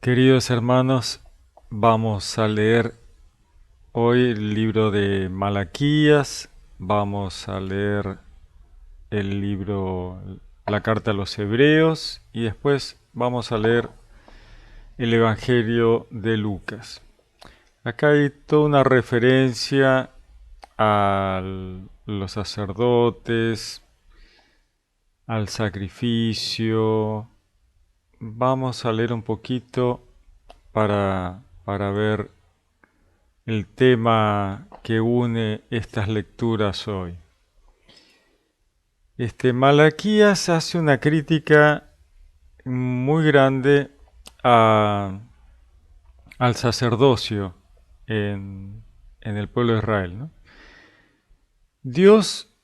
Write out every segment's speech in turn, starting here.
Queridos hermanos, vamos a leer hoy el libro de Malaquías, vamos a leer el libro, la carta a los Hebreos y después vamos a leer el Evangelio de Lucas. Acá hay toda una referencia a los sacerdotes, al sacrificio. Vamos a leer un poquito para ver el tema que une estas lecturas hoy. Malaquías hace una crítica muy grande a- al sacerdocio en el pueblo de Israel, ¿no? Dios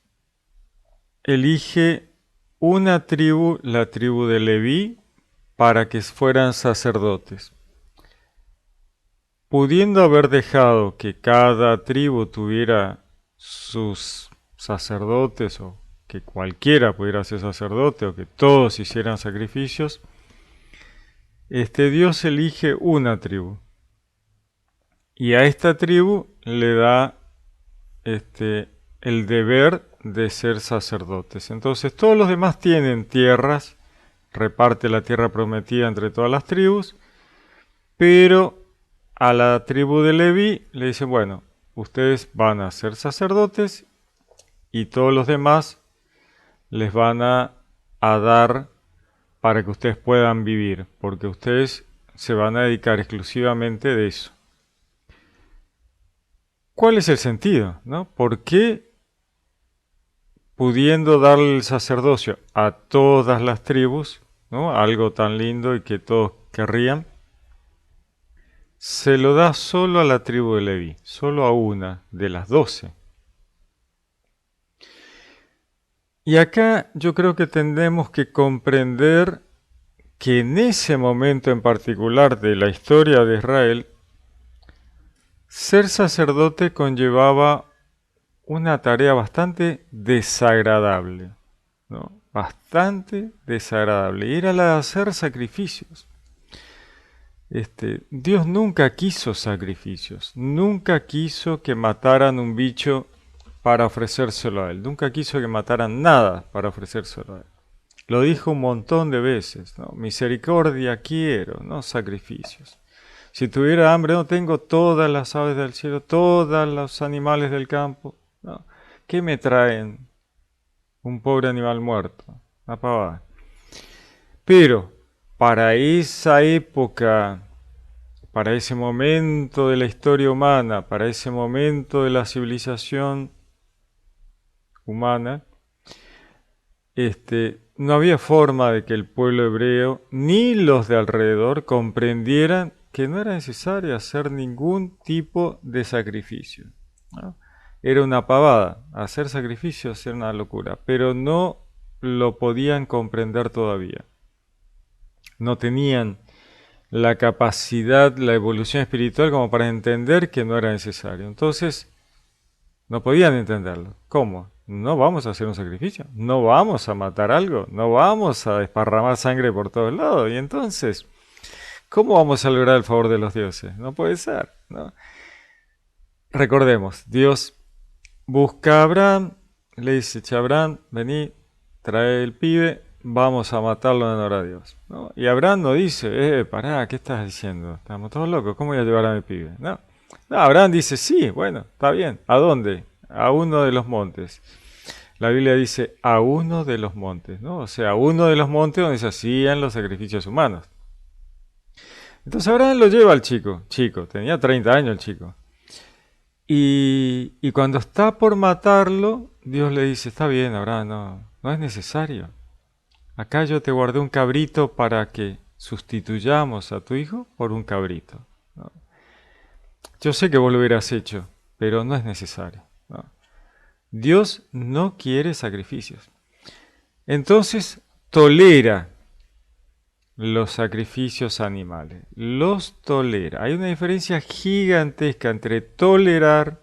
elige una tribu, la tribu de Leví, para que fueran sacerdotes. Pudiendo haber dejado que cada tribu tuviera sus sacerdotes o que cualquiera pudiera ser sacerdote o que todos hicieran sacrificios, Dios elige una tribu y a esta tribu le da el deber de ser sacerdotes. Entonces todos los demás tienen tierras, reparte la tierra prometida entre todas las tribus, pero a la tribu de Leví le dice, bueno, ustedes van a ser sacerdotes y todos los demás les van a dar para que ustedes puedan vivir, porque ustedes se van a dedicar exclusivamente de eso. ¿Cuál es el sentido? ¿No? ¿Por qué, pudiendo darle el sacerdocio a todas las tribus, ¿no? Algo tan lindo y que todos querrían, se lo da solo a la tribu de Leví, solo a una de las 12? Y acá yo creo que tendremos que comprender que en ese momento en particular de la historia de Israel, ser sacerdote conllevaba una tarea bastante desagradable, ¿no? Bastante desagradable. Y era la de hacer sacrificios. Dios nunca quiso sacrificios, nunca quiso que mataran un bicho para ofrecérselo a Él, nunca quiso que mataran nada para ofrecérselo a Él. Lo dijo un montón de veces, ¿no? Misericordia quiero, no sacrificios. Si tuviera hambre, no tengo todas las aves del cielo, todos los animales del campo, ¿no? ¿Qué me traen un pobre animal muerto? Una pavada. Pero para esa época, para ese momento de la historia humana, para ese momento de la civilización humana, no había forma de que el pueblo hebreo ni los de alrededor comprendieran que no era necesario hacer ningún tipo de sacrificio, ¿no? Era una pavada, hacer sacrificios era una locura, pero no lo podían comprender todavía. No tenían la capacidad, la evolución espiritual como para entender que no era necesario. Entonces, no podían entenderlo. ¿Cómo? No vamos a hacer un sacrificio, no vamos a matar algo, no vamos a desparramar sangre por todos lados. Y entonces, ¿cómo vamos a lograr el favor de los dioses? No puede ser, ¿no? Recordemos, Dios busca a Abraham, le dice, Abraham, vení, trae el pibe, vamos a matarlo en honor a Dios, ¿no? Y Abraham no dice, pará, ¿qué estás diciendo? Estamos todos locos, ¿cómo voy a llevar a mi pibe? No, no, Abraham dice, sí, bueno, está bien, ¿a dónde? A uno de los montes. La Biblia dice, a uno de los montes, ¿no? O sea, a uno de los montes donde se hacían los sacrificios humanos. Entonces Abraham lo lleva al chico, tenía 30 años el chico. Y cuando está por matarlo, Dios le dice, está bien, Abraham, no es necesario. Acá yo te guardé un cabrito para que sustituyamos a tu hijo por un cabrito, ¿no? Yo sé que vos lo hubieras hecho, pero no es necesario, ¿no? Dios no quiere sacrificios. Entonces tolera los sacrificios animales. Los tolera. Hay una diferencia gigantesca entre tolerar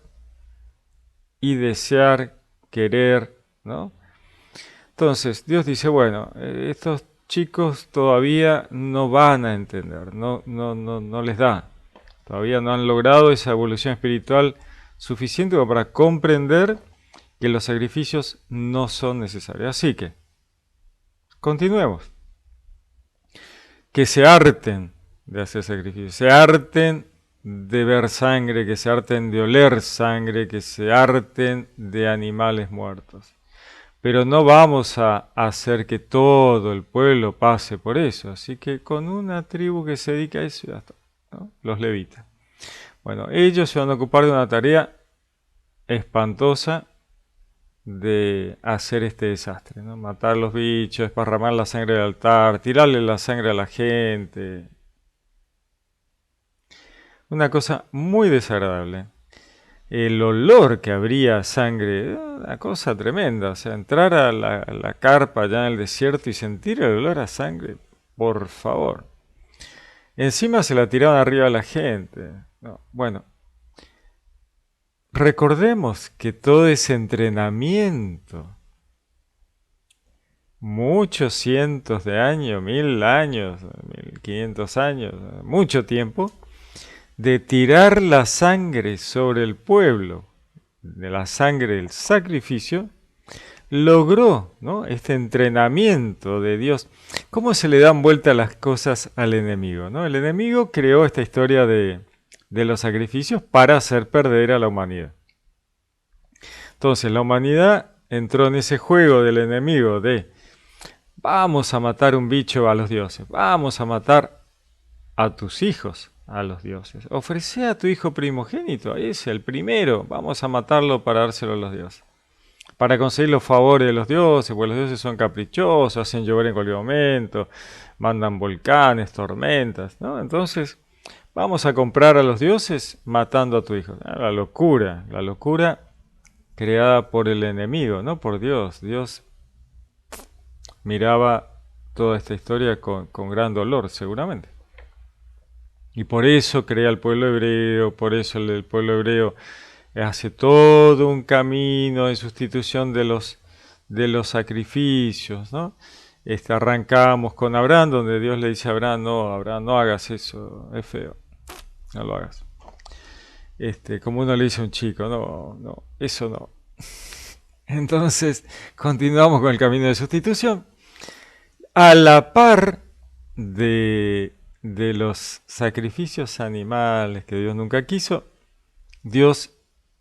y desear, querer, ¿no? Entonces Dios dice, bueno, estos chicos todavía no van a entender, no les da. Todavía no han logrado esa evolución espiritual suficiente como para comprender que los sacrificios no son necesarios. Así que, continuemos. Que se harten de hacer sacrificios, se harten de ver sangre, que se harten de oler sangre, que se harten de animales muertos. Pero no vamos a hacer que todo el pueblo pase por eso. Así que con una tribu que se dedica a eso, ya está, ¿no? Los levitas. Bueno, ellos se van a ocupar de una tarea espantosa de hacer este desastre, ¿no? Matar los bichos, esparramar la sangre del altar, tirarle la sangre a la gente. Una cosa muy desagradable. El olor que habría sangre, una cosa tremenda. O sea, entrar a la carpa allá en el desierto y sentir el olor a sangre, por favor. Encima se la tiraban arriba a la gente. No, bueno, recordemos que todo ese entrenamiento, muchos cientos de años, 1000 años, 1500 años, mucho tiempo, de tirar la sangre sobre el pueblo, de la sangre del sacrificio, logró, ¿no?, este entrenamiento de Dios. ¿Cómo se le dan vuelta las cosas al enemigo, ¿no? El enemigo creó esta historia de los sacrificios para hacer perder a la humanidad. Entonces la humanidad entró en ese juego del enemigo de vamos a matar un bicho a los dioses, vamos a matar a tus hijos a los dioses. Ofrece a tu hijo primogénito, ese, el primero, vamos a matarlo para dárselo a los dioses. Para conseguir los favores de los dioses, porque los dioses son caprichosos, hacen llover en cualquier momento, mandan volcanes, tormentas, ¿no? Entonces, vamos a comprar a los dioses matando a tu hijo. La locura creada por el enemigo, no por Dios. Dios miraba toda esta historia con gran dolor, seguramente. Y por eso crea el pueblo hebreo, por eso el pueblo hebreo hace todo un camino de sustitución de los sacrificios, ¿no? Arrancamos con Abraham, donde Dios le dice a Abraham, no hagas eso, es feo, no lo hagas. Como uno le dice a un chico, no, eso no. Entonces, continuamos con el camino de sustitución. A la par de los sacrificios animales que Dios nunca quiso, Dios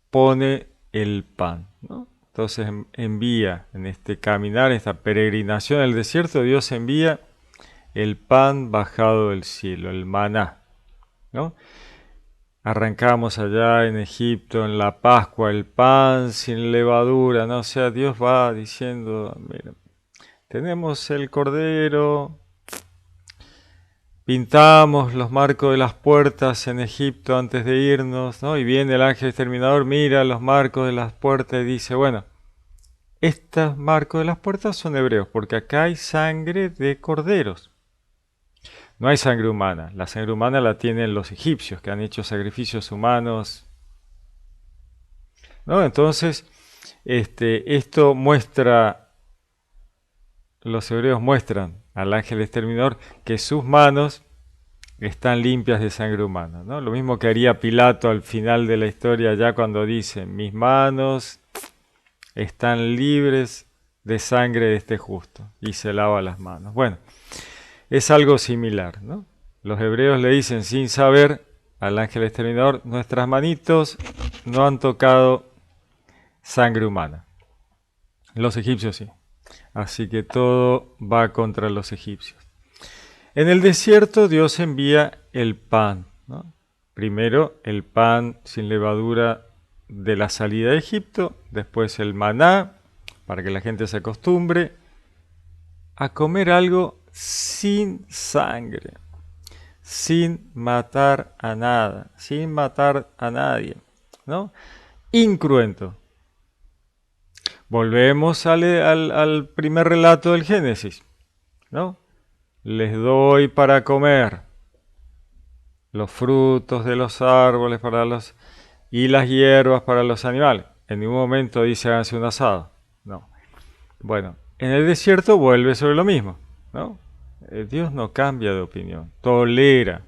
pone el pan, ¿no? Entonces envía en este caminar, esta peregrinación al desierto, Dios envía el pan bajado del cielo, el maná, ¿no? Arrancamos allá en Egipto, en la Pascua, el pan sin levadura, ¿no? O sea, Dios va diciendo, mira, tenemos el cordero, pintamos los marcos de las puertas en Egipto antes de irnos, ¿no? Y viene el ángel exterminador, mira los marcos de las puertas y dice, bueno, estos marcos de las puertas son hebreos, porque acá hay sangre de corderos. No hay sangre humana. La sangre humana la tienen los egipcios, que han hecho sacrificios humanos, ¿no? Entonces, esto muestra, los hebreos muestran al ángel exterminador que sus manos están limpias de sangre humana, ¿no? Lo mismo que haría Pilato al final de la historia, ya cuando dice, mis manos están libres de sangre de este justo, y se lava las manos. Bueno, es algo similar, ¿no? Los hebreos le dicen sin saber al ángel exterminador, nuestras manitos no han tocado sangre humana. Los egipcios sí. Así que todo va contra los egipcios. En el desierto Dios envía el pan, ¿no? Primero el pan sin levadura de la salida de Egipto, después el maná, para que la gente se acostumbre a comer algo sin sangre, sin matar a nada, sin matar a nadie, ¿no? Incruento. Volvemos al primer relato del Génesis, ¿no? Les doy para comer los frutos de los árboles y las hierbas para los animales. En ningún momento dice háganse un asado, no. Bueno, en el desierto vuelve sobre lo mismo, ¿no? Dios no cambia de opinión, tolera.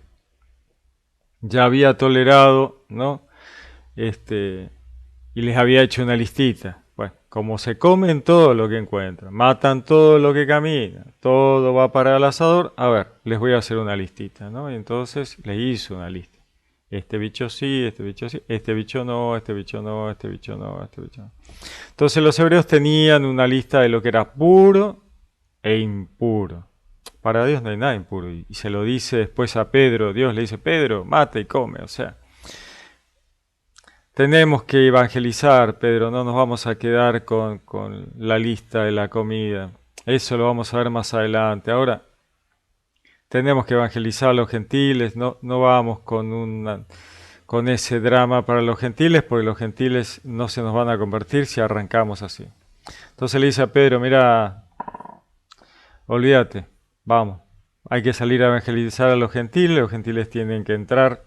Ya había tolerado, ¿no? Y les había hecho una listita. Bueno, como se comen todo lo que encuentran, matan todo lo que camina, todo va para el asador, a ver, les voy a hacer una listita, ¿no? Y entonces les hizo una lista. Este bicho sí, este bicho sí, este bicho no, este bicho no, este bicho no, este bicho no. Entonces los hebreos tenían una lista de lo que era puro e impuro. Para Dios no hay nada impuro. Y se lo dice después a Pedro. Dios le dice, Pedro, mata y come. O sea, tenemos que evangelizar, Pedro. No nos vamos a quedar con la lista de la comida. Eso lo vamos a ver más adelante. Ahora, tenemos que evangelizar a los gentiles. No, no vamos con ese drama para los gentiles, porque los gentiles no se nos van a convertir si arrancamos así. Entonces le dice a Pedro, mira, olvídate, vamos, hay que salir a evangelizar a los gentiles tienen que entrar,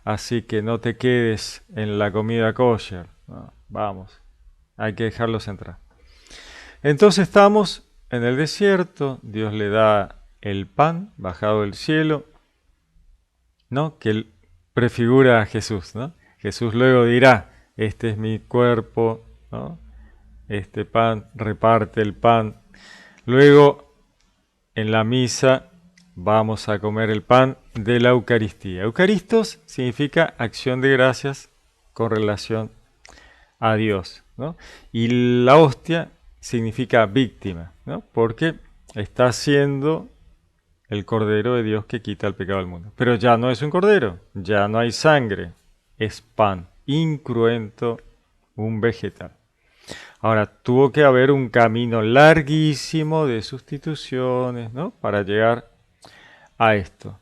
así que no te quedes en la comida kosher, no, vamos, hay que dejarlos entrar. Entonces estamos en el desierto, Dios le da el pan bajado del cielo, ¿no? Que prefigura a Jesús, ¿no? Jesús luego dirá, este es mi cuerpo, ¿no? Este pan, reparte el pan. Luego, en la misa, vamos a comer el pan de la Eucaristía. Eucaristos significa acción de gracias con relación a Dios, ¿no? Y la hostia significa víctima, ¿no? Porque está siendo el Cordero de Dios que quita el pecado del mundo. Pero ya no es un cordero, ya no hay sangre, es pan, incruento, un vegetal. Ahora, tuvo que haber un camino larguísimo de sustituciones, ¿no? Para llegar a esto.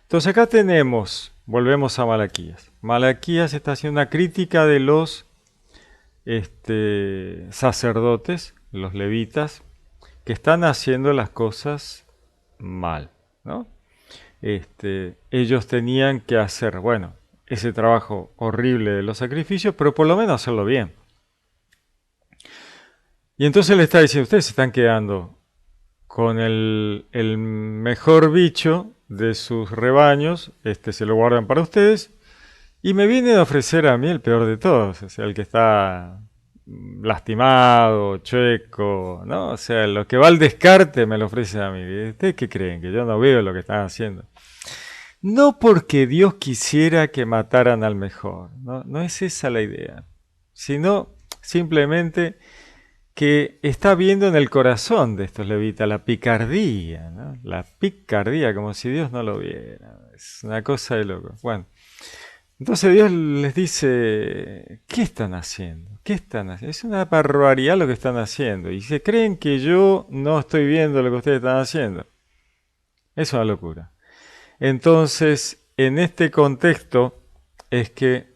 Entonces acá tenemos, volvemos a Malaquías. Malaquías está haciendo una crítica de los sacerdotes, los levitas, que están haciendo las cosas mal, ¿no? Ellos tenían que hacer, bueno, ese trabajo horrible de los sacrificios, pero por lo menos hacerlo bien. Y entonces le está diciendo, ustedes se están quedando con el mejor bicho de sus rebaños, se lo guardan para ustedes, y me vienen a ofrecer a mí el peor de todos, o sea, el que está lastimado, chueco, ¿no? O sea, lo que va al descarte me lo ofrecen a mí. ¿Ustedes qué creen? Que yo no veo lo que están haciendo. No porque Dios quisiera que mataran al mejor, no, no es esa la idea, sino simplemente que está viendo en el corazón de estos levitas la picardía, ¿no? La picardía, como si Dios no lo viera. Es una cosa de loco. Bueno, entonces Dios les dice, ¿qué están haciendo? ¿Qué están haciendo? Es una barbaridad lo que están haciendo. Y se creen que yo no estoy viendo lo que ustedes están haciendo. Es una locura. Entonces, en este contexto es que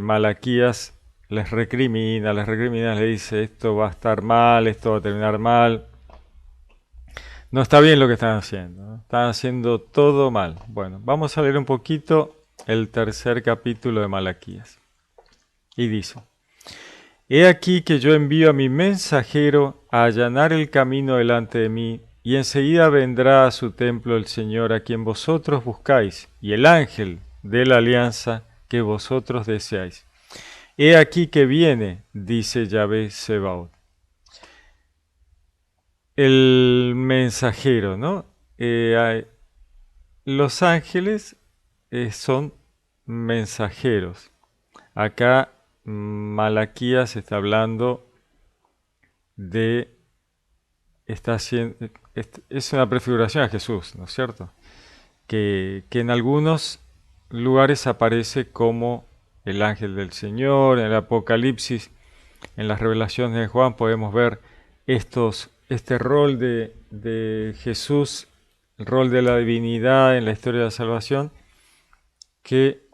Malaquías les recrimina, le dice, esto va a estar mal, esto va a terminar mal. No está bien lo que están haciendo, ¿no? Están haciendo todo mal. Bueno, vamos a leer un poquito el tercer capítulo de Malaquías. Y dice, he aquí que yo envío a mi mensajero a allanar el camino delante de mí, y enseguida vendrá a su templo el Señor a quien vosotros buscáis, y el ángel de la alianza que vosotros deseáis. He aquí que viene, dice Yahvé Sebaot. El mensajero, ¿no? Los ángeles son mensajeros. Acá Malaquías está hablando de, está haciendo, es una prefiguración a Jesús, ¿no es cierto? Que en algunos lugares aparece como el ángel del Señor, en el Apocalipsis, en las revelaciones de Juan podemos ver este rol de Jesús, el rol de la divinidad en la historia de la salvación, que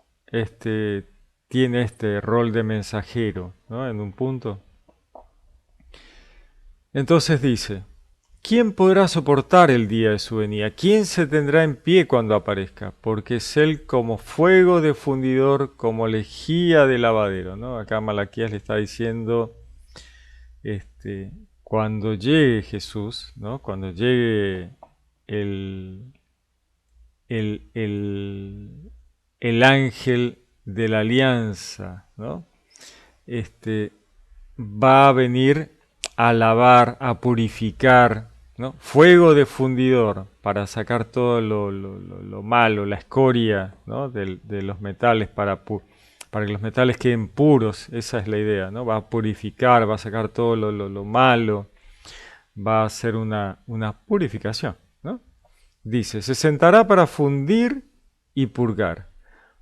tiene este rol de mensajero, ¿no? En un punto. Entonces dice, ¿quién podrá soportar el día de su venida? ¿Quién se tendrá en pie cuando aparezca? Porque es él como fuego de fundidor, como lejía de lavadero, ¿no? Acá Malaquías le está diciendo, cuando llegue Jesús, ¿no? Cuando llegue el, el ángel de la alianza, ¿no? Va a venir a lavar, a purificar, ¿no? Fuego de fundidor para sacar todo lo malo, la escoria, ¿no? de los metales para que los metales queden puros. Esa es la idea, ¿no? Va a purificar, va a sacar todo lo malo, va a hacer una purificación, ¿no? Dice, se sentará para fundir y purgar.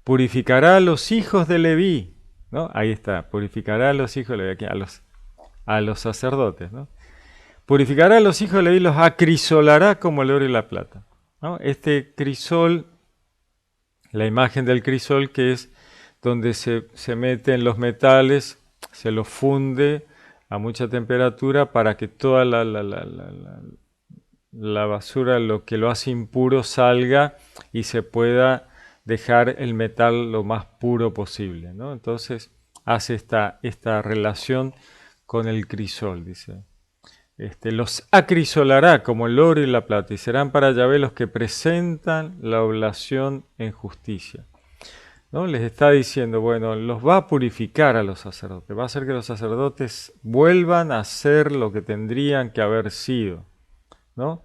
Purificará a los hijos de Leví, ¿no? Ahí está, purificará a los hijos de Leví, a los sacerdotes, ¿no? Purificará a los hijos de Leví, los acrisolará como el oro y la plata, ¿no? Este crisol, la imagen del crisol, que es donde se meten los metales, se los funde a mucha temperatura para que toda la basura, lo que lo hace impuro, salga y se pueda dejar el metal lo más puro posible, ¿no? Entonces hace esta relación con el crisol, dice. Los acrisolará como el oro y la plata, y serán para Yahvé los que presentan la oblación en justicia, ¿no? Les está diciendo, bueno, los va a purificar a los sacerdotes, va a hacer que los sacerdotes vuelvan a ser lo que tendrían que haber sido, ¿no?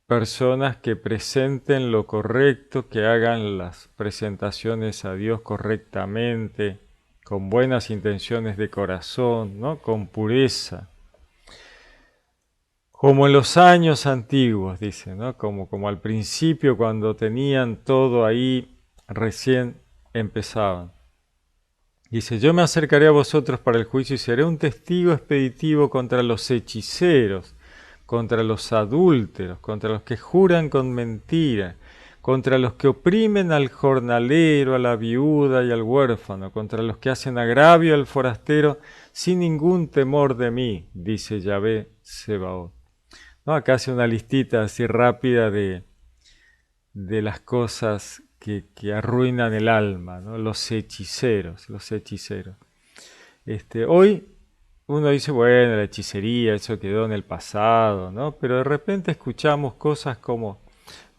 Personas que presenten lo correcto, que hagan las presentaciones a Dios correctamente, con buenas intenciones de corazón, ¿no? Con pureza. Como en los años antiguos, dice, ¿no? Como al principio, cuando tenían todo ahí, recién empezaban. Dice, yo me acercaré a vosotros para el juicio y seré un testigo expeditivo contra los hechiceros, contra los adúlteros, contra los que juran con mentira, contra los que oprimen al jornalero, a la viuda y al huérfano, contra los que hacen agravio al forastero, sin ningún temor de mí, dice Yahvé Sebaot. ¿No? Acá hace una listita así rápida de las cosas que arruinan el alma, ¿no? Los hechiceros, los hechiceros. Hoy uno dice, bueno, la hechicería, eso quedó en el pasado, ¿no? Pero de repente escuchamos cosas como,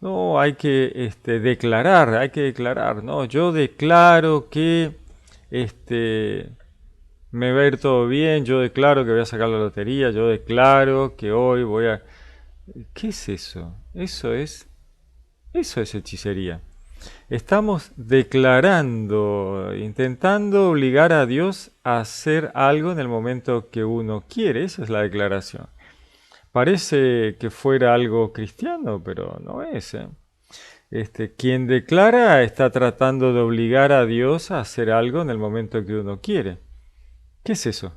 no, hay que declarar, ¿no? Yo declaro que me va a ir todo bien, yo declaro que voy a sacar la lotería, yo declaro que hoy voy a... ¿Qué es eso? Eso es hechicería. Estamos declarando, intentando obligar a Dios a hacer algo en el momento que uno quiere. Esa es la declaración. Parece que fuera algo cristiano, pero no es, ¿eh? Quien declara está tratando de obligar a Dios a hacer algo en el momento que uno quiere. ¿Qué es eso?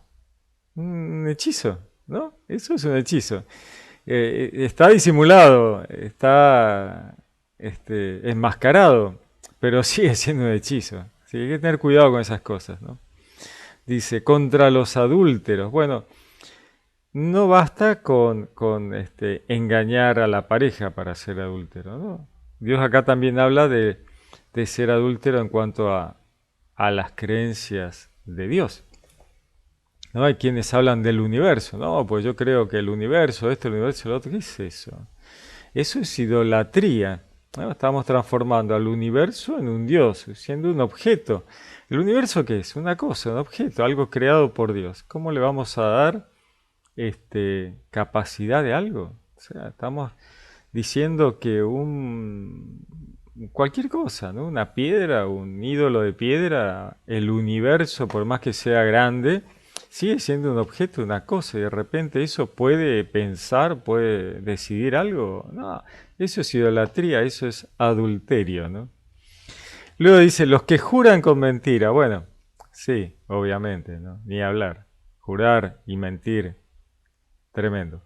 Un hechizo, ¿no? Eso es un hechizo. Está disimulado, está enmascarado, pero sigue siendo un hechizo. Así que hay que tener cuidado con esas cosas, ¿no? Dice, contra los adúlteros. Bueno, no basta con engañar a la pareja para ser adúltero, ¿no? Dios acá también habla de ser adúltero en cuanto a las creencias de Dios. ¿No? Hay quienes hablan del universo, no, pues yo creo que el universo, el universo, el otro, ¿qué es eso? Eso es idolatría, ¿no? Estamos transformando al universo en un Dios, siendo un objeto. ¿El universo qué es? Una cosa, un objeto, algo creado por Dios. ¿Cómo le vamos a dar capacidad de algo? O sea, estamos diciendo que cualquier cosa, ¿no? Una piedra, un ídolo de piedra, el universo, por más que sea grande, sigue siendo un objeto, una cosa, y de repente eso puede pensar, puede decidir algo. No, eso es idolatría, eso es adulterio, ¿no? Luego dice, los que juran con mentira. Bueno, sí, obviamente, ¿no? Ni hablar. Jurar y mentir, tremendo.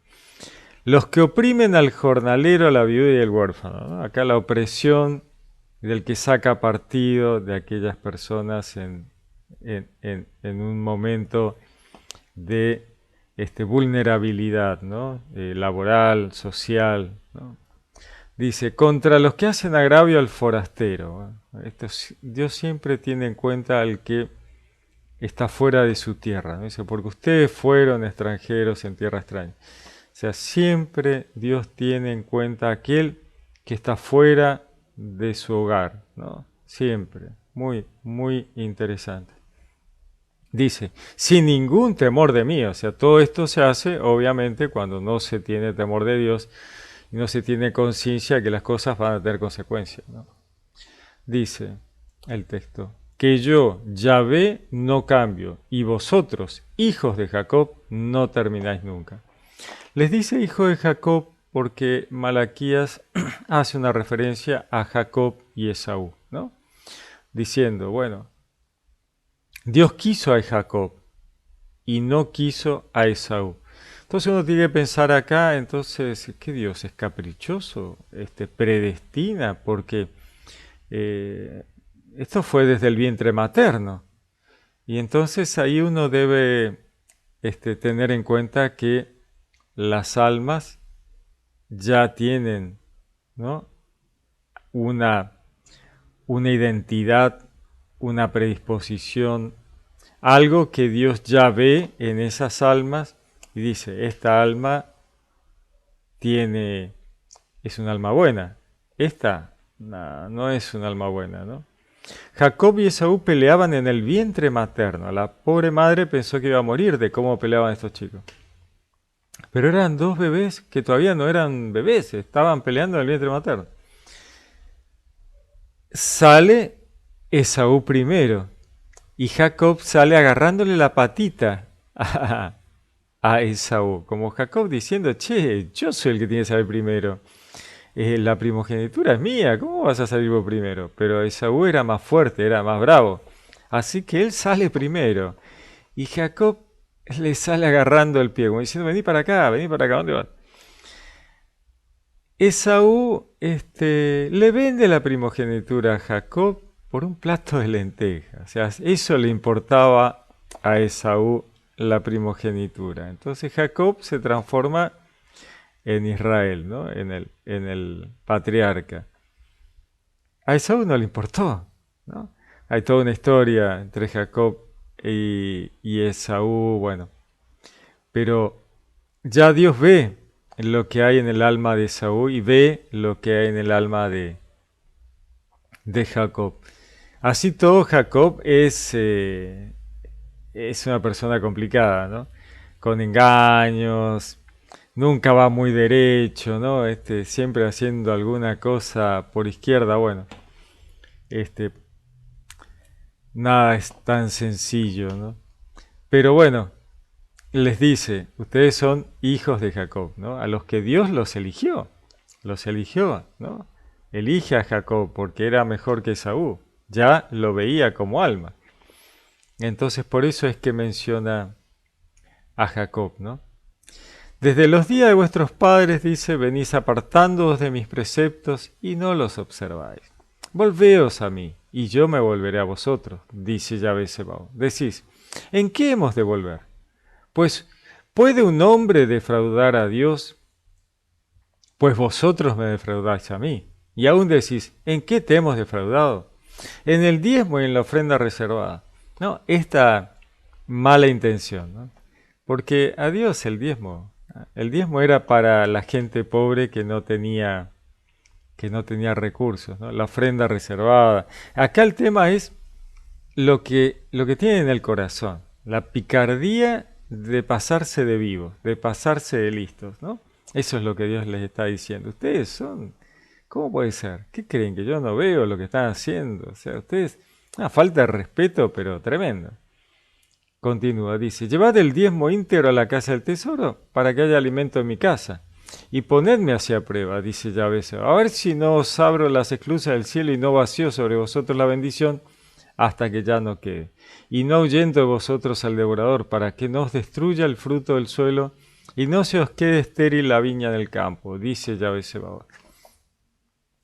Los que oprimen al jornalero, a la viuda y al huérfano, ¿no? Acá la opresión del que saca partido de aquellas personas en un momento de vulnerabilidad, ¿no? Laboral, social, ¿no? Dice, contra los que hacen agravio al forastero. Dios siempre tiene en cuenta al que está fuera de su tierra, ¿no? Dice, porque ustedes fueron extranjeros en tierra extraña. O sea, siempre Dios tiene en cuenta a aquel que está fuera de su hogar, ¿no? Siempre. Muy, muy interesante. Dice, sin ningún temor de mí. O sea, todo esto se hace, obviamente, cuando no se tiene temor de Dios y no se tiene conciencia que las cosas van a tener consecuencias, ¿no? Dice el texto, que yo, Yahvé, no cambio, y vosotros, hijos de Jacob, no termináis nunca. Les dice hijo de Jacob porque Malaquías hace una referencia a Jacob y Esaú, ¿no? Diciendo, bueno, Dios quiso a Jacob y no quiso a Esaú. Entonces uno tiene que pensar acá, entonces, ¿qué Dios es caprichoso? Predestina, porque esto fue desde el vientre materno. Y entonces ahí uno debe tener en cuenta que las almas ya tienen, ¿no?, una identidad, una predisposición, algo que Dios ya ve en esas almas y dice, esta alma es un alma buena, esta no es un alma buena, ¿no? Jacob y Esaú peleaban en el vientre materno. La pobre madre pensó que iba a morir de cómo peleaban estos chicos. Pero eran dos bebés que todavía no eran bebés, estaban peleando en el vientre materno. Sale Esaú primero y Jacob sale agarrándole la patita a Esaú, como Jacob diciendo, che, yo soy el que tiene que salir primero. La primogenitura es mía, ¿cómo vas a salir vos primero? Pero Esaú era más fuerte, era más bravo. Así que él sale primero. Y Jacob le sale agarrando el pie, como diciendo, vení para acá, ¿dónde vas? Esaú le vende la primogenitura a Jacob por un plato de lentejas. O sea, eso le importaba a Esaú, la primogenitura. Entonces Jacob se transforma en Israel, ¿no? En el patriarca. A Esaú no le importó, ¿no? Hay toda una historia entre Jacob y Esaú, bueno. Pero ya Dios ve lo que hay en el alma de Esaú y ve lo que hay en el alma de Jacob. Así todo, Jacob es una persona complicada, ¿no? Con engaños, nunca va muy derecho, ¿no? Siempre haciendo alguna cosa por izquierda, bueno. Nada es tan sencillo, ¿no? Pero bueno, les dice, ustedes son hijos de Jacob, ¿no? A los que Dios los eligió, ¿no? Elige a Jacob porque era mejor que Esaú, ya lo veía como alma. Entonces por eso es que menciona a Jacob, ¿no? Desde los días de vuestros padres, dice, venís apartándoos de mis preceptos y no los observáis. Volveos a mí, y yo me volveré a vosotros, dice Yahvé Sebaot. Decís, ¿en qué hemos de volver? Pues, ¿puede un hombre defraudar a Dios? Pues vosotros me defraudáis a mí. Y aún decís, ¿en qué te hemos defraudado? En el diezmo y en la ofrenda reservada. No, esta mala intención, ¿no? Porque a Dios el diezmo era para la gente pobre que no tenía recursos, ¿no? La ofrenda reservada. Acá el tema es lo que tienen en el corazón, la picardía de pasarse de vivos, de pasarse de listos, ¿no? Eso es lo que Dios les está diciendo. Ustedes son, ¿cómo puede ser? ¿Qué creen? ¿Que yo no veo lo que están haciendo? O sea, ustedes, una falta de respeto, pero tremendo. Continúa, dice, llevad el diezmo íntegro a la casa del tesoro para que haya alimento en mi casa. Y ponedme hacia prueba, dice Yahvé, a ver si no os abro las esclusas del cielo y no vacío sobre vosotros la bendición hasta que ya no quede. Y no huyendo de vosotros al devorador, para que no os destruya el fruto del suelo y no se os quede estéril la viña del campo, dice Yahvé Sebaot.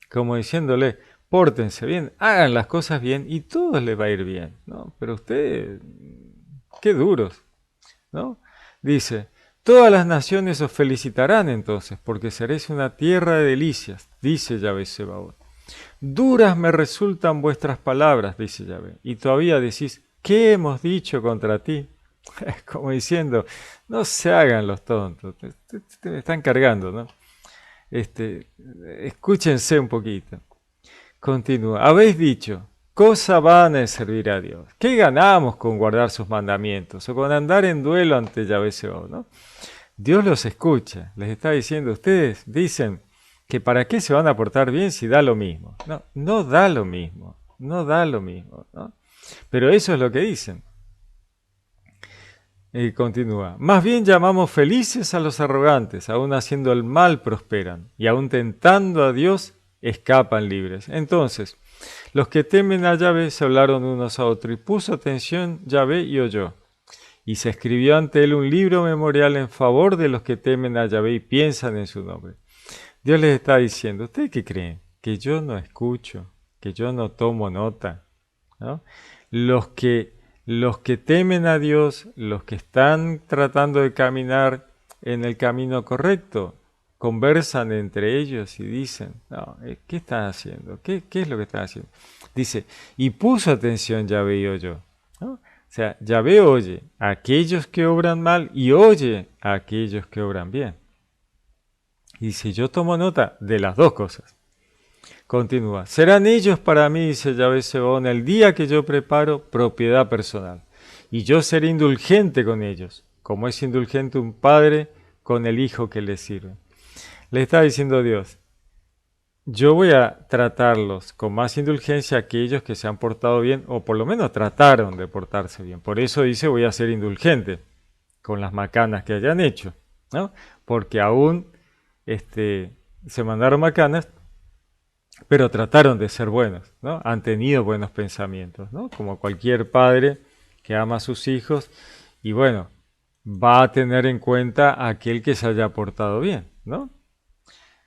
Como diciéndole, pórtense bien, hagan las cosas bien y todo les va a ir bien, ¿no? Pero ustedes, qué duros, ¿no? Dice, todas las naciones os felicitarán entonces, porque seréis una tierra de delicias, dice Yahvé Sebaot. Duras me resultan vuestras palabras, dice Yahvé, y todavía decís, ¿qué hemos dicho contra ti? Como diciendo, no se hagan los tontos, te me están cargando, ¿no? Este, escúchense un poquito. Continúa. Habéis dicho, cosa vana es servir a Dios. ¿Qué ganamos con guardar sus mandamientos o con andar en duelo ante Yahvé Sebaot, ¿no? Dios los escucha. Les está diciendo, ustedes dicen que para qué se van a portar bien si da lo mismo. No, no da lo mismo. No da lo mismo, ¿no? Pero eso es lo que dicen. Y continúa. Más bien llamamos felices a los arrogantes, aun haciendo el mal prosperan, y aun tentando a Dios escapan libres. Entonces, los que temen a Yahvé se hablaron unos a otros, y puso atención Yahvé y oyó. Y se escribió ante él un libro memorial en favor de los que temen a Yahvé y piensan en su nombre. Dios les está diciendo, ¿ustedes qué creen? Que yo no escucho, que yo no tomo nota, ¿no? Los que temen a Dios, los que están tratando de caminar en el camino correcto, conversan entre ellos y dicen, no, ¿qué están haciendo? ¿Qué es lo que están haciendo? Dice, y puso atención Yahvé y oyó, ¿no? O sea, Yahvé oye a aquellos que obran mal y oye a aquellos que obran bien. Y dice, yo tomo nota de las dos cosas. Continúa. Serán ellos para mí, dice Yahvé Sebaot, el día que yo preparo propiedad personal. Y yo seré indulgente con ellos, como es indulgente un padre con el hijo que le sirve. Le está diciendo Dios, yo voy a tratarlos con más indulgencia a aquellos que se han portado bien, o por lo menos trataron de portarse bien. Por eso dice, voy a ser indulgente con las macanas que hayan hecho, ¿no? Porque aún se mandaron macanas, pero trataron de ser buenos, ¿no? Han tenido buenos pensamientos, ¿no? Como cualquier padre que ama a sus hijos y bueno, va a tener en cuenta a aquel que se haya portado bien, ¿no?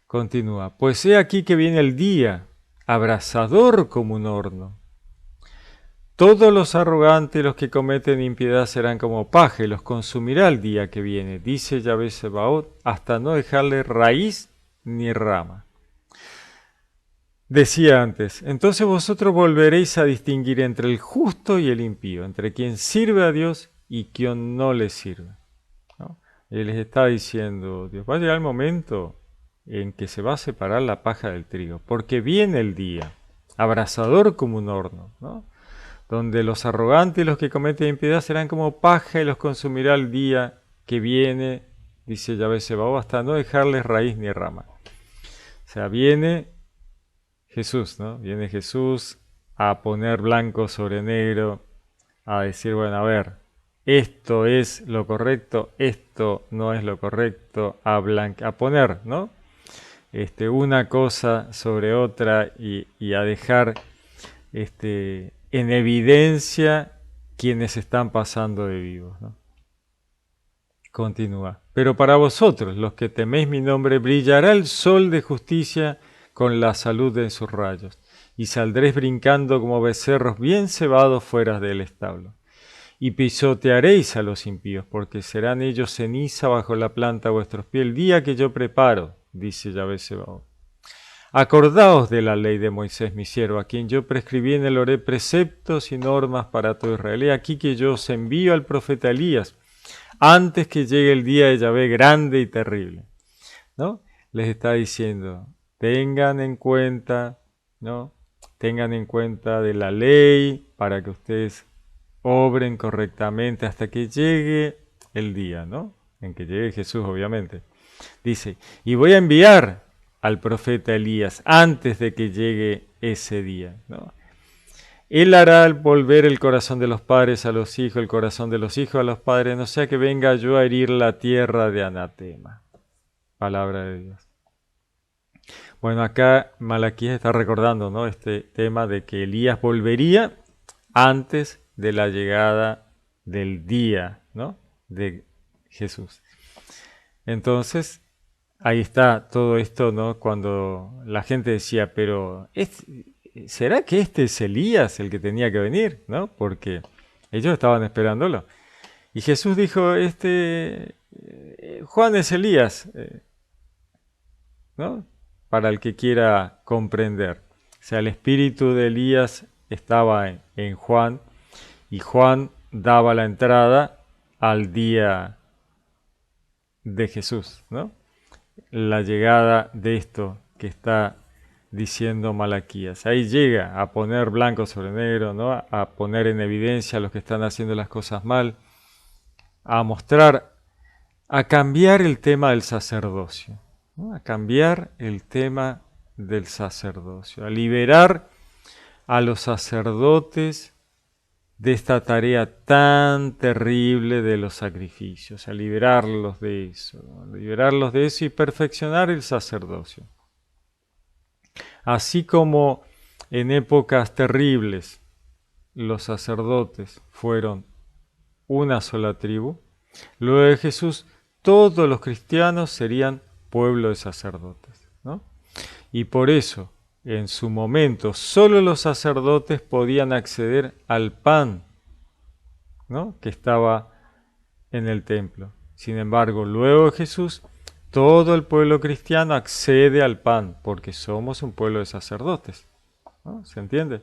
Continúa, pues he aquí que viene el día, abrasador como un horno. Todos los arrogantes y los que cometen impiedad serán como paja y los consumirá el día que viene, dice Yahvé Sebaot, hasta no dejarle raíz ni rama. Decía antes, entonces vosotros volveréis a distinguir entre el justo y el impío, entre quien sirve a Dios y quien no le sirve, ¿no? Él les está diciendo, Dios, va a llegar el momento en que se va a separar la paja del trigo, porque viene el día, abrasador como un horno, ¿no? Donde los arrogantes y los que cometen impiedad serán como paja y los consumirá el día que viene, dice Yahvé Sebaot, hasta no dejarles raíz ni rama. O sea, viene Jesús, ¿no? Viene Jesús a poner blanco sobre negro, a decir, bueno, a ver, esto es lo correcto, esto no es lo correcto, a poner, ¿no? Una cosa sobre otra y a dejar en evidencia quienes están pasando de vivos, ¿no? Continúa. Pero para vosotros, los que teméis mi nombre, brillará el sol de justicia con la salud en sus rayos, y saldréis brincando como becerros bien cebados fuera del establo. Y pisotearéis a los impíos, porque serán ellos ceniza bajo la planta de vuestros pies el día que yo preparo, dice Yahvé Sebaot. Acordaos de la ley de Moisés, mi siervo, a quien yo prescribí en el Horeb preceptos y normas para todo Israel. He aquí que yo os envío al profeta Elías, antes que llegue el día de Yahvé grande y terrible, ¿no? Les está diciendo, tengan en cuenta, ¿no? Tengan en cuenta de la ley para que ustedes obren correctamente hasta que llegue el día, ¿no? En que llegue Jesús, obviamente. Dice, y voy a enviar al profeta Elías antes de que llegue ese día, ¿no? Él hará volver el corazón de los padres a los hijos, el corazón de los hijos a los padres, no sea que venga yo a herir la tierra de anatema. Palabra de Dios. Bueno, acá Malaquías está recordando, ¿no? Este tema de que Elías volvería antes de la llegada del día, ¿no? De Jesús. Entonces, ahí está todo esto, ¿no? Cuando la gente decía, pero ¿será que este es Elías el que tenía que venir? ¿No? Porque ellos estaban esperándolo. Y Jesús dijo, Juan es Elías, ¿no? Para el que quiera comprender. O sea, el espíritu de Elías estaba en Juan y Juan daba la entrada al día de Jesús, ¿no? La llegada de esto que está diciendo Malaquías. Ahí llega a poner blanco sobre negro, ¿no? A poner en evidencia a los que están haciendo las cosas mal, a mostrar, a cambiar el tema del sacerdocio, ¿no? A cambiar el tema del sacerdocio, a liberar a los sacerdotes de esta tarea tan terrible de los sacrificios, a liberarlos de eso, ¿no? Liberarlos de eso y perfeccionar el sacerdocio. Así como en épocas terribles los sacerdotes fueron una sola tribu, luego de Jesús todos los cristianos serían pueblo de sacerdotes, ¿no? Y por eso, en su momento, solo los sacerdotes podían acceder al pan, ¿no?, que estaba en el templo. Sin embargo, luego de Jesús, todo el pueblo cristiano accede al pan, porque somos un pueblo de sacerdotes, ¿no? ¿Se entiende?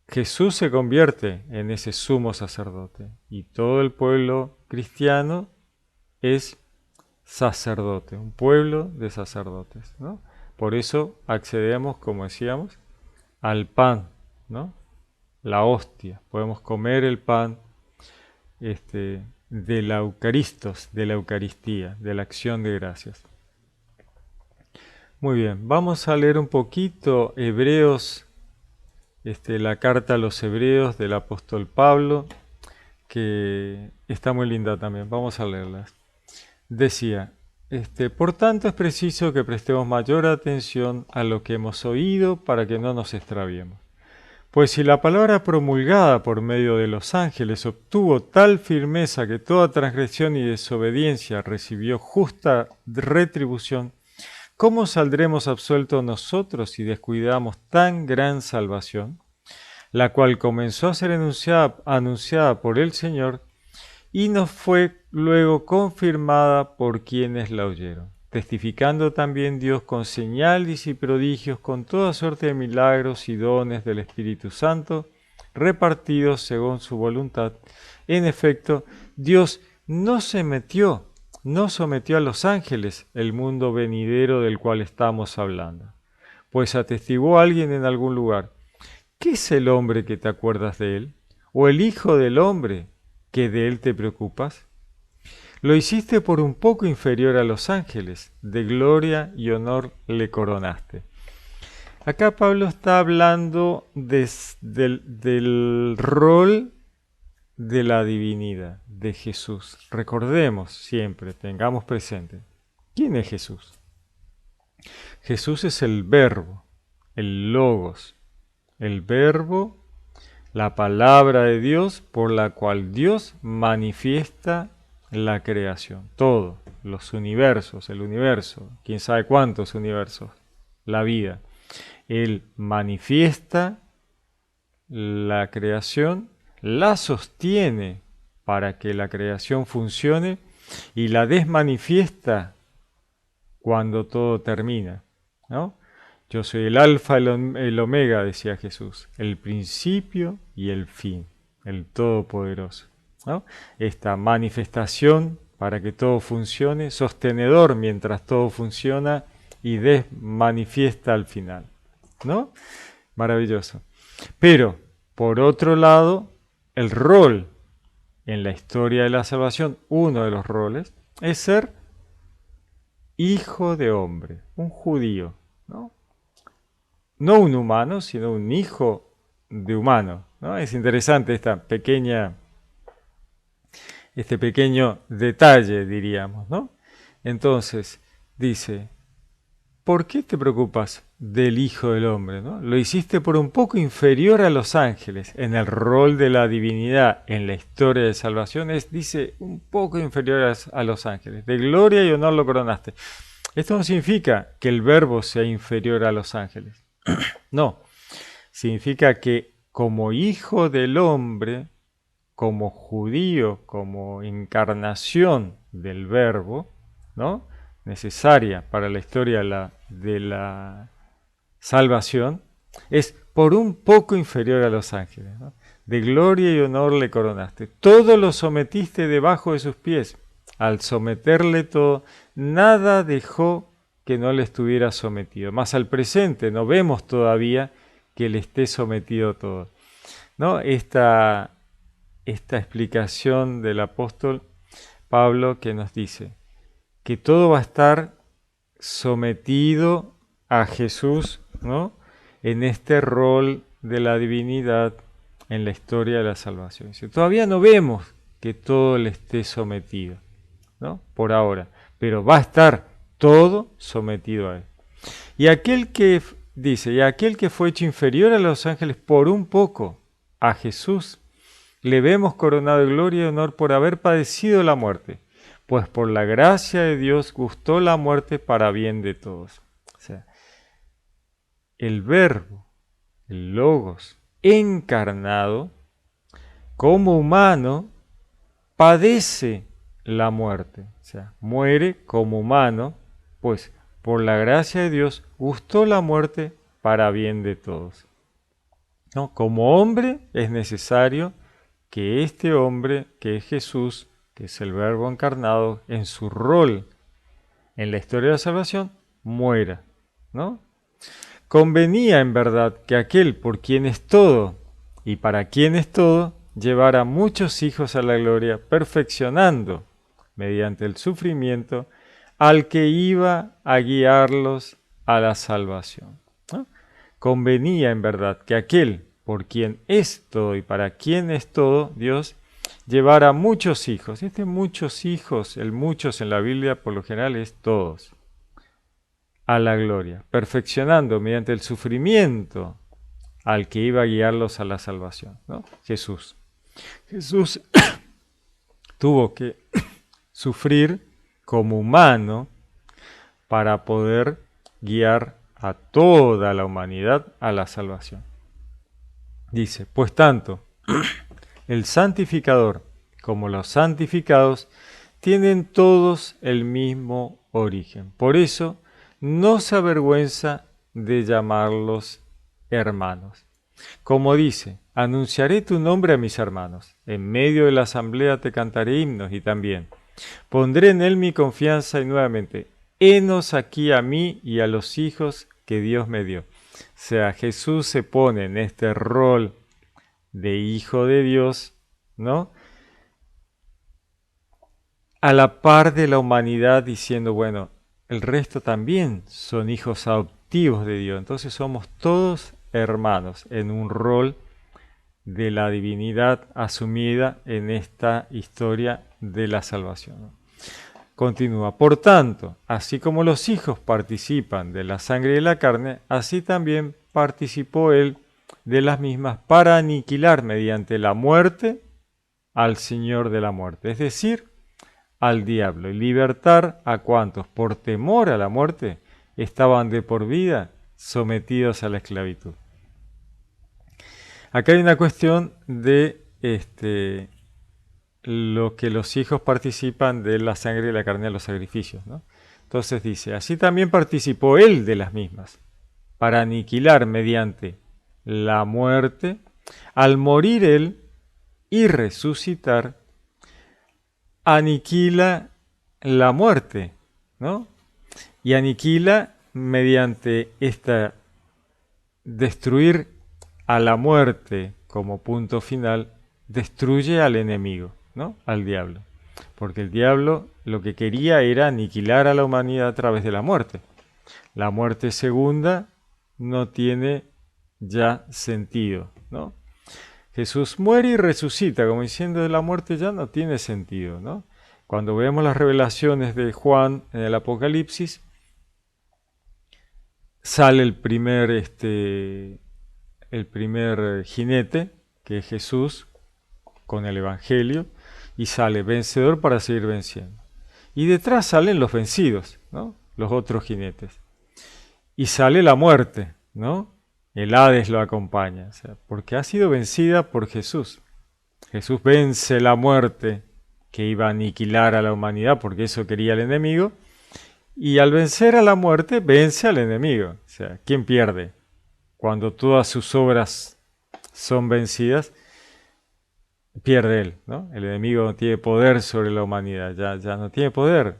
Jesús se convierte en ese sumo sacerdote y todo el pueblo cristiano es sacerdote, un pueblo de sacerdotes, ¿no? Por eso accedemos, como decíamos, al pan, ¿no? La hostia, podemos comer el pan de la Eucaristos, de la Eucaristía, de la acción de gracias. Muy bien, vamos a leer un poquito Hebreos, la carta a los Hebreos del apóstol Pablo, que está muy linda también, vamos a leerlas. Decía, por tanto es preciso que prestemos mayor atención a lo que hemos oído para que no nos extraviemos. Pues si la palabra promulgada por medio de los ángeles obtuvo tal firmeza que toda transgresión y desobediencia recibió justa retribución, ¿cómo saldremos absueltos nosotros si descuidamos tan gran salvación, la cual comenzó a ser anunciada por el Señor y nos fue luego confirmada por quienes la oyeron, testificando también Dios con señales y prodigios, con toda suerte de milagros y dones del Espíritu Santo, repartidos según su voluntad? En efecto, Dios no sometió a los ángeles el mundo venidero del cual estamos hablando, pues atestiguó alguien en algún lugar: ¿qué es el hombre que te acuerdas de él? ¿O el hijo del hombre que de él te preocupas? Lo hiciste por un poco inferior a los ángeles, de gloria y honor le coronaste. Acá Pablo está hablando del rol de la divinidad de Jesús. Recordemos siempre, tengamos presente, ¿quién es Jesús? Jesús es el verbo, el logos, el verbo, la palabra de Dios por la cual Dios manifiesta la creación, todo, los universos, el universo, quién sabe cuántos universos, la vida. Él manifiesta la creación, la sostiene para que la creación funcione y la desmanifiesta cuando todo termina, ¿no? Yo soy el alfa, el omega, decía Jesús, el principio y el fin, el todopoderoso, ¿no? Esta manifestación para que todo funcione, sostenedor mientras todo funciona y desmanifiesta al final, ¿no? Maravilloso. Pero, por otro lado, el rol en la historia de la salvación, uno de los roles, es ser hijo de hombre, un judío, ¿no? No un humano, sino un hijo de humano, ¿no? Es interesante este pequeño detalle, diríamos, ¿no? Entonces, dice, ¿por qué te preocupas del Hijo del Hombre, ¿no? Lo hiciste por un poco inferior a los ángeles. En el rol de la divinidad, en la historia de salvación, dice, un poco inferior a los ángeles. De gloria y honor lo coronaste. Esto no significa que el verbo sea inferior a los ángeles. No, significa que como hijo del hombre, como judío, como encarnación del verbo, ¿no?, necesaria para la historia de la salvación, es por un poco inferior a los ángeles, ¿no? de gloria y honor le coronaste. Todo lo sometiste debajo de sus pies. Al someterle todo, nada dejó que no le estuviera sometido. Más al presente no vemos todavía que le esté sometido todo, ¿no? Esta explicación del apóstol Pablo que nos dice que todo va a estar sometido a Jesús, ¿no? En este rol de la divinidad en la historia de la salvación. Dice, todavía no vemos que todo le esté sometido, ¿no? Por ahora, pero va a estar todo sometido a él. Y aquel que dice, y aquel que fue hecho inferior a los ángeles por un poco, a Jesús, le vemos coronado de gloria y honor por haber padecido la muerte, pues por la gracia de Dios gustó la muerte para bien de todos. O sea, el verbo, el logos, encarnado, como humano, padece la muerte. O sea, muere como humano, pues por la gracia de Dios gustó la muerte para bien de todos. ¿No? Como hombre es necesario que este hombre, que es Jesús, que es el Verbo encarnado, en su rol en la historia de la salvación, muera, ¿no? Convenía en verdad que aquel por quien es todo y para quien es todo, llevara muchos hijos a la gloria, perfeccionando, mediante el sufrimiento, al que iba a guiarlos a la salvación, ¿no? Convenía en verdad que aquel por quien es todo y para quien es todo, Dios, llevara muchos hijos. Muchos hijos, el muchos en la Biblia por lo general es todos, a la gloria, perfeccionando mediante el sufrimiento al que iba a guiarlos a la salvación, ¿no? Jesús. Jesús tuvo que sufrir como humano para poder guiar a toda la humanidad a la salvación. Dice, pues tanto, el santificador como los santificados tienen todos el mismo origen. Por eso no se avergüenza de llamarlos hermanos. Como dice, anunciaré tu nombre a mis hermanos. En medio de la asamblea te cantaré himnos y también pondré en él mi confianza y nuevamente, henos aquí a mí y a los hijos que Dios me dio. O sea, Jesús se pone en este rol de hijo de Dios, ¿no? A la par de la humanidad diciendo, bueno, el resto también son hijos adoptivos de Dios. Entonces somos todos hermanos en un rol de la divinidad asumida en esta historia de la salvación. Continúa, por tanto, así como los hijos participan de la sangre y de la carne, así también participó él de las mismas para aniquilar mediante la muerte al Señor de la muerte, es decir, al diablo, y libertar a cuantos por temor a la muerte estaban de por vida sometidos a la esclavitud. Acá hay una cuestión de lo que los hijos participan de la sangre y la carne de los sacrificios, ¿no? Entonces dice, así también participó él de las mismas, para aniquilar mediante la muerte, al morir él y resucitar, aniquila la muerte, ¿no? Y aniquila mediante esta destruir a la muerte como punto final, destruye al enemigo, ¿no? Al diablo. Porque el diablo lo que quería era aniquilar a la humanidad a través de la muerte. La muerte segunda no tiene ya sentido, ¿no? Jesús muere y resucita, como diciendo la muerte ya no tiene sentido, ¿no? Cuando vemos las revelaciones de Juan en el Apocalipsis, sale el primer jinete, que es Jesús, con el Evangelio, y sale vencedor para seguir venciendo. Y detrás salen los vencidos, ¿no? Los otros jinetes. Y sale la muerte, ¿no? El Hades lo acompaña, o sea, porque ha sido vencida por Jesús. Jesús vence la muerte que iba a aniquilar a la humanidad, porque eso quería el enemigo, y al vencer a la muerte, vence al enemigo. O sea, ¿quién pierde? Cuando todas sus obras son vencidas, pierde él, ¿no? El enemigo no tiene poder sobre la humanidad, ya no tiene poder.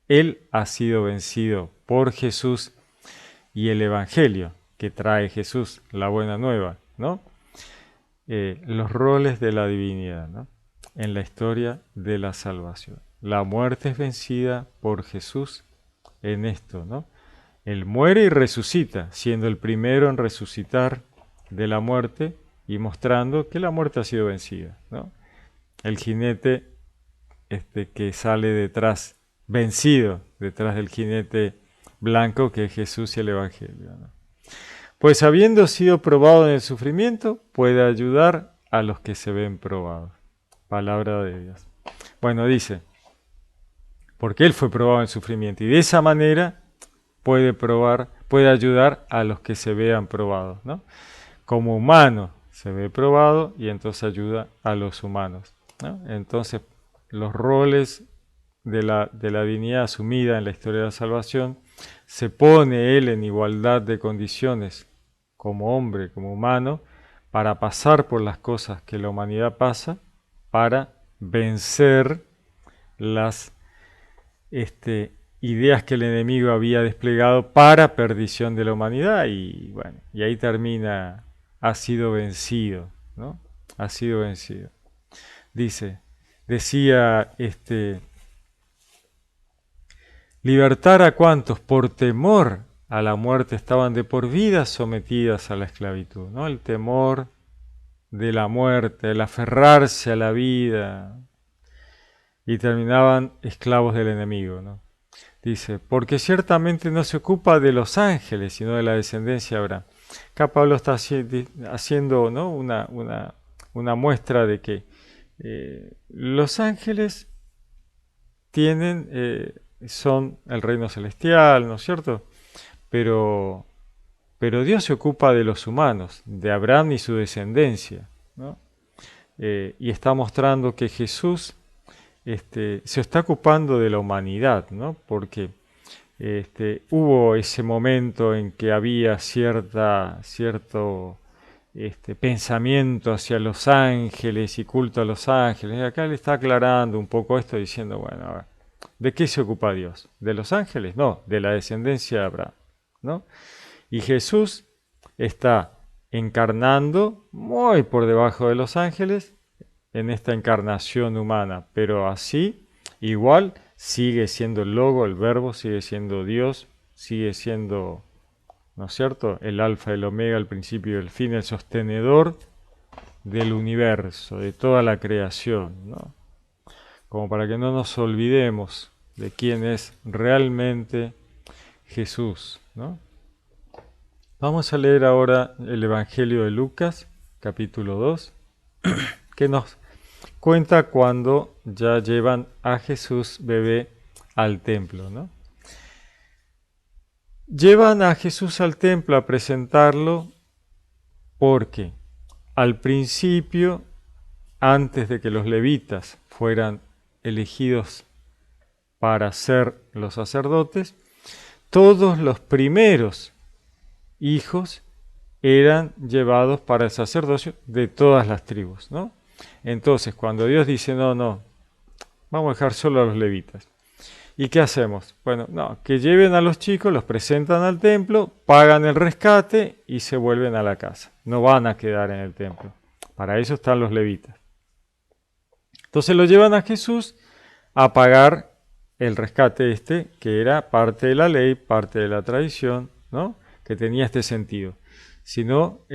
Él ha sido vencido por Jesús y el Evangelio que trae Jesús, la buena nueva, ¿no? Los roles de la divinidad, ¿no? En la historia de la salvación. La muerte es vencida por Jesús en esto, ¿no? Él muere y resucita, siendo el primero en resucitar de la muerte y mostrando que la muerte ha sido vencida, ¿no? El jinete que sale detrás, vencido detrás del jinete blanco que es Jesús y el Evangelio, ¿no? Pues habiendo sido probado en el sufrimiento, puede ayudar a los que se ven probados. Palabra de Dios. Bueno, dice, porque Él fue probado en el sufrimiento y de esa manera puede ayudar a los que se vean probados, ¿no? Como humano se ve probado y entonces ayuda a los humanos, ¿no? Entonces, los roles de la divinidad asumida en la historia de la salvación, se pone Él en igualdad de condiciones como hombre, como humano, para pasar por las cosas que la humanidad pasa, para vencer las ideas que el enemigo había desplegado para perdición de la humanidad y bueno, y ahí termina, ha sido vencido, ¿no? Ha sido vencido. Decía libertar a cuantos por temor a la muerte estaban de por vida sometidas a la esclavitud, ¿no? El temor de la muerte, el aferrarse a la vida y terminaban esclavos del enemigo, ¿no? Dice, porque ciertamente no se ocupa de los ángeles, sino de la descendencia de Abraham. Acá Pablo está haciendo, ¿no? una muestra de que los ángeles son el reino celestial, ¿no es cierto? Pero Dios se ocupa de los humanos, de Abraham y su descendencia, ¿no? Y está mostrando que Jesús se está ocupando de la humanidad, ¿no? Porque hubo ese momento en que había cierto pensamiento hacia los ángeles y culto a los ángeles. Y acá le está aclarando un poco esto diciendo, bueno, a ver, ¿de qué se ocupa Dios? ¿De los ángeles? No, de la descendencia de Abraham, ¿no? Y Jesús está encarnando muy por debajo de los ángeles en esta encarnación humana, pero así igual sigue siendo el logo, el verbo, sigue siendo Dios, sigue siendo, ¿no es cierto?, el alfa, el omega, el principio y el fin, el sostenedor del universo, de toda la creación, ¿no? Como para que no nos olvidemos de quién es realmente Jesús, ¿no? Vamos a leer ahora el Evangelio de Lucas, capítulo 2, que nos cuenta cuando ya llevan a Jesús bebé al templo, ¿no? Llevan a Jesús al templo a presentarlo porque al principio, antes de que los levitas fueran elegidos para ser los sacerdotes, todos los primeros hijos eran llevados para el sacerdocio de todas las tribus, ¿no? Entonces, cuando Dios dice, no, vamos a dejar solo a los levitas. ¿Y qué hacemos? Bueno, no, que lleven a los chicos, los presentan al templo, pagan el rescate y se vuelven a la casa. No van a quedar en el templo. Para eso están los levitas. Entonces lo llevan a Jesús a pagar el rescate que era parte de la ley, parte de la tradición, ¿no? Que tenía este sentido. Sino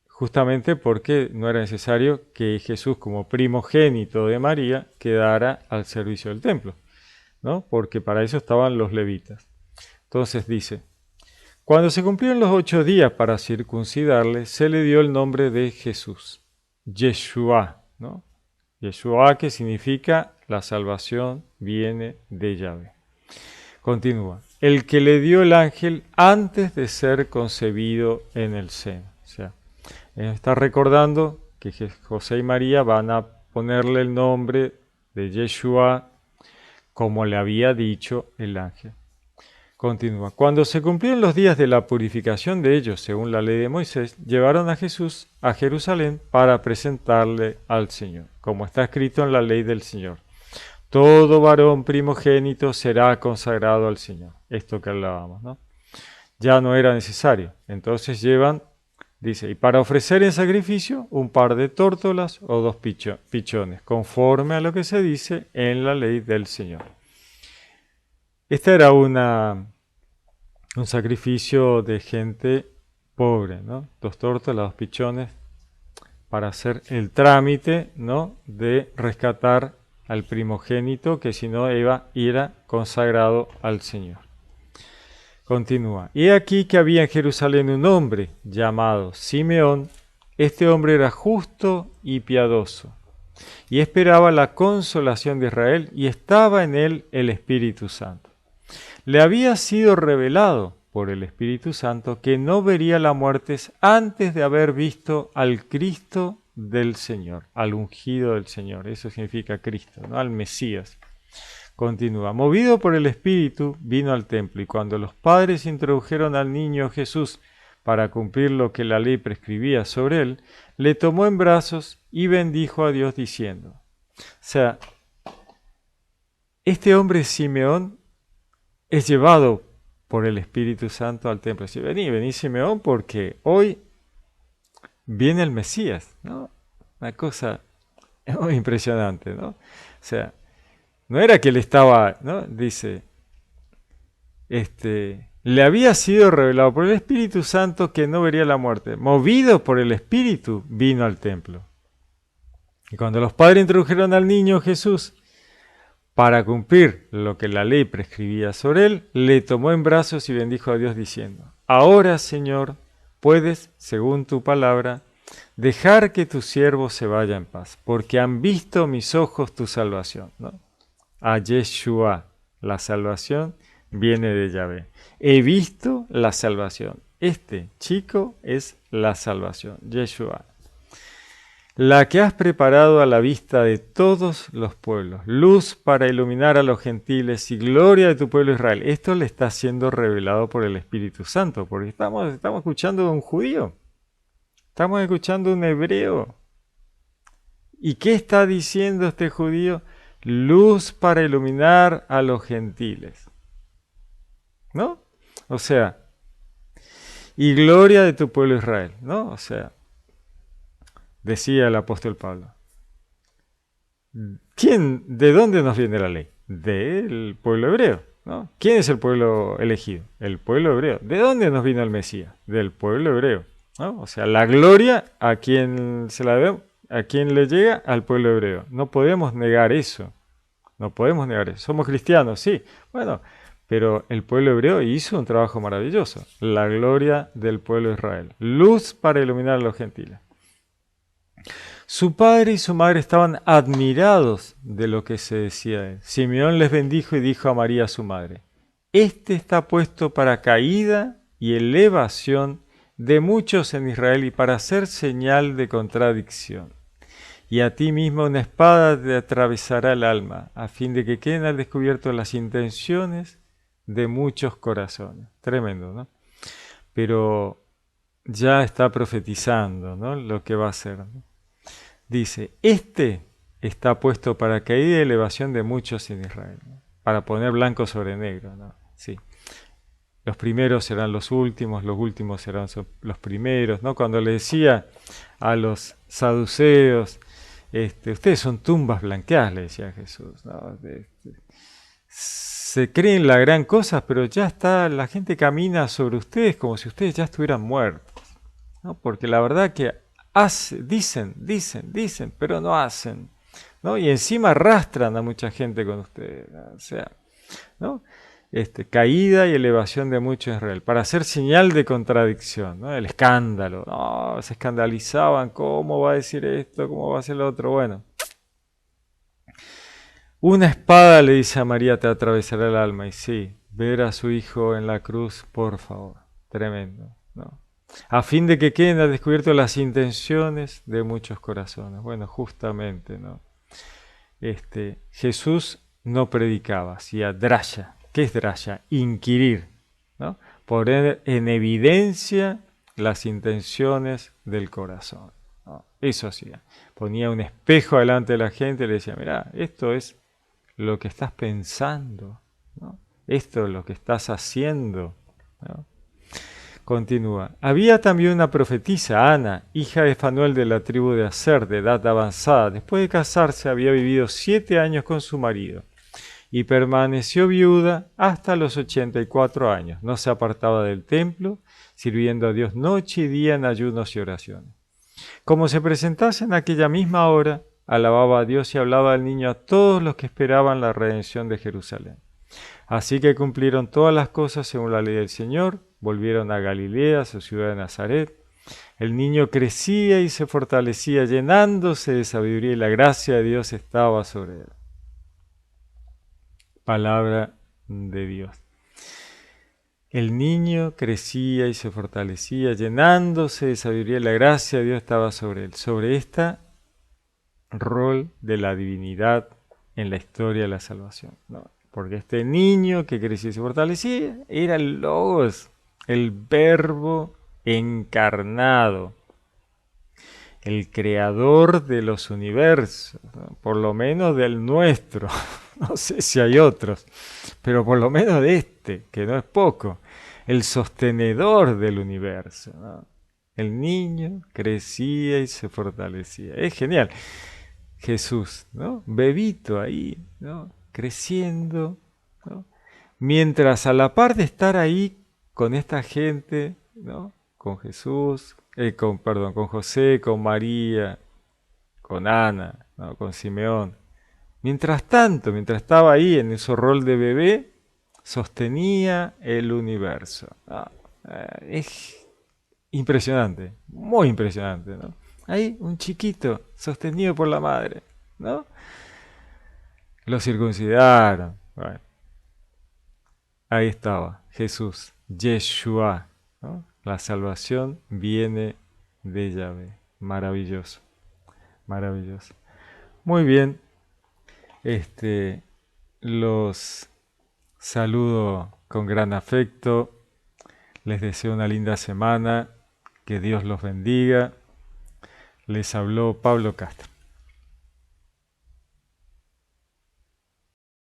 justamente porque no era necesario que Jesús, como primogénito de María, quedara al servicio del templo, ¿no? Porque para eso estaban los levitas. Entonces dice, cuando se cumplieron los 8 días para circuncidarle, se le dio el nombre de Jesús, Yeshua, ¿no? Yeshua, que significa la salvación viene de Yahvé. Continúa, el que le dio el ángel antes de ser concebido en el seno. O sea, está recordando que José y María van a ponerle el nombre de Yeshua como le había dicho el ángel. Continúa. Cuando se cumplieron los días de la purificación de ellos, según la ley de Moisés, llevaron a Jesús a Jerusalén para presentarle al Señor, como está escrito en la ley del Señor. Todo varón primogénito será consagrado al Señor. Esto que hablábamos, ¿no? Ya no era necesario. Entonces llevan, dice, y para ofrecer en sacrificio un par de tórtolas o 2 pichones, conforme a lo que se dice en la ley del Señor. Este era un sacrificio de gente pobre, ¿no? 2 tórtolas, 2 pichones, para hacer el trámite, ¿no?, de rescatar al primogénito, que si no era consagrado al Señor. Continúa. Y aquí que había en Jerusalén un hombre llamado Simeón. Este hombre era justo y piadoso, y esperaba la consolación de Israel, y estaba en él el Espíritu Santo. Le había sido revelado por el Espíritu Santo que no vería la muerte antes de haber visto al Cristo del Señor, al ungido del Señor. Eso significa Cristo, ¿no?, al Mesías. Continúa. Movido por el Espíritu, vino al templo, y cuando los padres introdujeron al niño Jesús para cumplir lo que la ley prescribía sobre él, le tomó en brazos y bendijo a Dios diciendo. O sea, este hombre Simeón es llevado por el Espíritu Santo al templo. Dice, vení Simeón, porque hoy viene el Mesías, ¿no? Una cosa muy impresionante, ¿no? O sea, no era que él estaba, ¿no? Dice, le había sido revelado por el Espíritu Santo que no vería la muerte. Movido por el Espíritu, vino al templo. Y cuando los padres introdujeron al niño Jesús para cumplir lo que la ley prescribía sobre él, le tomó en brazos y bendijo a Dios diciendo, ahora, Señor, puedes, según tu palabra, dejar que tu siervo se vaya en paz, porque han visto mis ojos tu salvación, ¿no? A Yeshua, la salvación viene de Yahvé. He visto la salvación. Este chico es la salvación, Yeshua. La que has preparado a la vista de todos los pueblos, luz para iluminar a los gentiles y gloria de tu pueblo Israel. Esto le está siendo revelado por el Espíritu Santo, porque estamos escuchando a un judío, estamos escuchando a un hebreo. ¿Y qué está diciendo este judío? Luz para iluminar a los gentiles, ¿no? O sea, y gloria de tu pueblo Israel, ¿no? O sea, decía el apóstol Pablo, ¿de dónde nos viene la ley? Del pueblo hebreo, ¿no? ¿Quién es el pueblo elegido? El pueblo hebreo. ¿De dónde nos vino el Mesías? Del pueblo hebreo, ¿no? O sea, la gloria a quien se la debe, a quien le llega, al pueblo hebreo. No podemos negar eso. No podemos negar eso. Somos cristianos, sí. Bueno, pero el pueblo hebreo hizo un trabajo maravilloso. La gloria del pueblo de Israel. Luz para iluminar a los gentiles. Su padre y su madre estaban admirados de lo que se decía de él. Simeón les bendijo y dijo a María su madre, este está puesto para caída y elevación de muchos en Israel y para ser señal de contradicción. Y a ti mismo una espada te atravesará el alma, a fin de que queden al descubierto las intenciones de muchos corazones. Tremendo, ¿no? Pero ya está profetizando, ¿no?, lo que va a ser, ¿no? Dice, este está puesto para caída y elevación de muchos en Israel, ¿no?, para poner blanco sobre negro, ¿no? Sí. Los primeros serán los últimos serán los primeros, ¿no? Cuando le decía a los saduceos, ustedes son tumbas blanqueadas, le decía Jesús, ¿no? Se creen la gran cosa, pero ya está, la gente camina sobre ustedes como si ustedes ya estuvieran muertos, ¿no? Porque la verdad que dicen, pero no hacen, ¿no? Y encima arrastran a mucha gente con ustedes, ¿no? O sea, ¿no? Caída y elevación de muchos en Israel, para hacer señal de contradicción, ¿no? El escándalo, no, se escandalizaban, ¿cómo va a decir esto? ¿Cómo va a hacer lo otro? Bueno, una espada, le dice a María, te atravesará el alma, y sí, ver a su hijo en la cruz, por favor, tremendo, ¿no? A fin de que queden al descubierto las intenciones de muchos corazones. Bueno, justamente, ¿no? Jesús no predicaba, hacía drasha, ¿Qué es drasha? Inquirir, ¿no? Poner en evidencia las intenciones del corazón, ¿no? Eso hacía. Ponía un espejo delante de la gente y le decía, mirá, esto es lo que estás pensando, ¿no? Esto es lo que estás haciendo, ¿no? Continúa. Había también una profetisa, Ana, hija de Fanuel de la tribu de Aser, de edad avanzada. Después de casarse había vivido 7 años con su marido y permaneció viuda hasta los 84 años. No se apartaba del templo, sirviendo a Dios noche y día en ayunos y oraciones. Como se presentase en aquella misma hora, alababa a Dios y hablaba al niño a todos los que esperaban la redención de Jerusalén. Así que cumplieron todas las cosas según la ley del Señor, volvieron a Galilea, su ciudad de Nazaret. El niño crecía y se fortalecía, llenándose de sabiduría y la gracia de Dios estaba sobre él. Palabra de Dios. El niño crecía y se fortalecía, llenándose de sabiduría y la gracia de Dios estaba sobre él. Sobre este rol de la divinidad en la historia de la salvación, ¿no? Porque este niño que crecía y se fortalecía era el Logos, el Verbo encarnado, el creador de los universos, ¿no? Por lo menos del nuestro. No sé si hay otros, pero por lo menos de este, que no es poco, el sostenedor del universo, ¿no? El niño crecía y se fortalecía. Es genial. Jesús, ¿no? Bebito ahí, ¿no? Creciendo, ¿no? Mientras a la par de estar ahí con esta gente, ¿no? Con Jesús, con José, con María, con Ana, ¿no? Con Simeón. Mientras tanto, mientras estaba ahí en ese rol de bebé, sostenía el universo. Es impresionante, muy impresionante, ¿no? Ahí un chiquito sostenido por la madre, ¿no? Lo circuncidaron. Bueno, ahí estaba Jesús, Yeshua, ¿no? La salvación viene de Yahvé. Maravilloso, maravilloso. Muy bien, los saludo con gran afecto. Les deseo una linda semana. Que Dios los bendiga. Les habló Pablo Castro.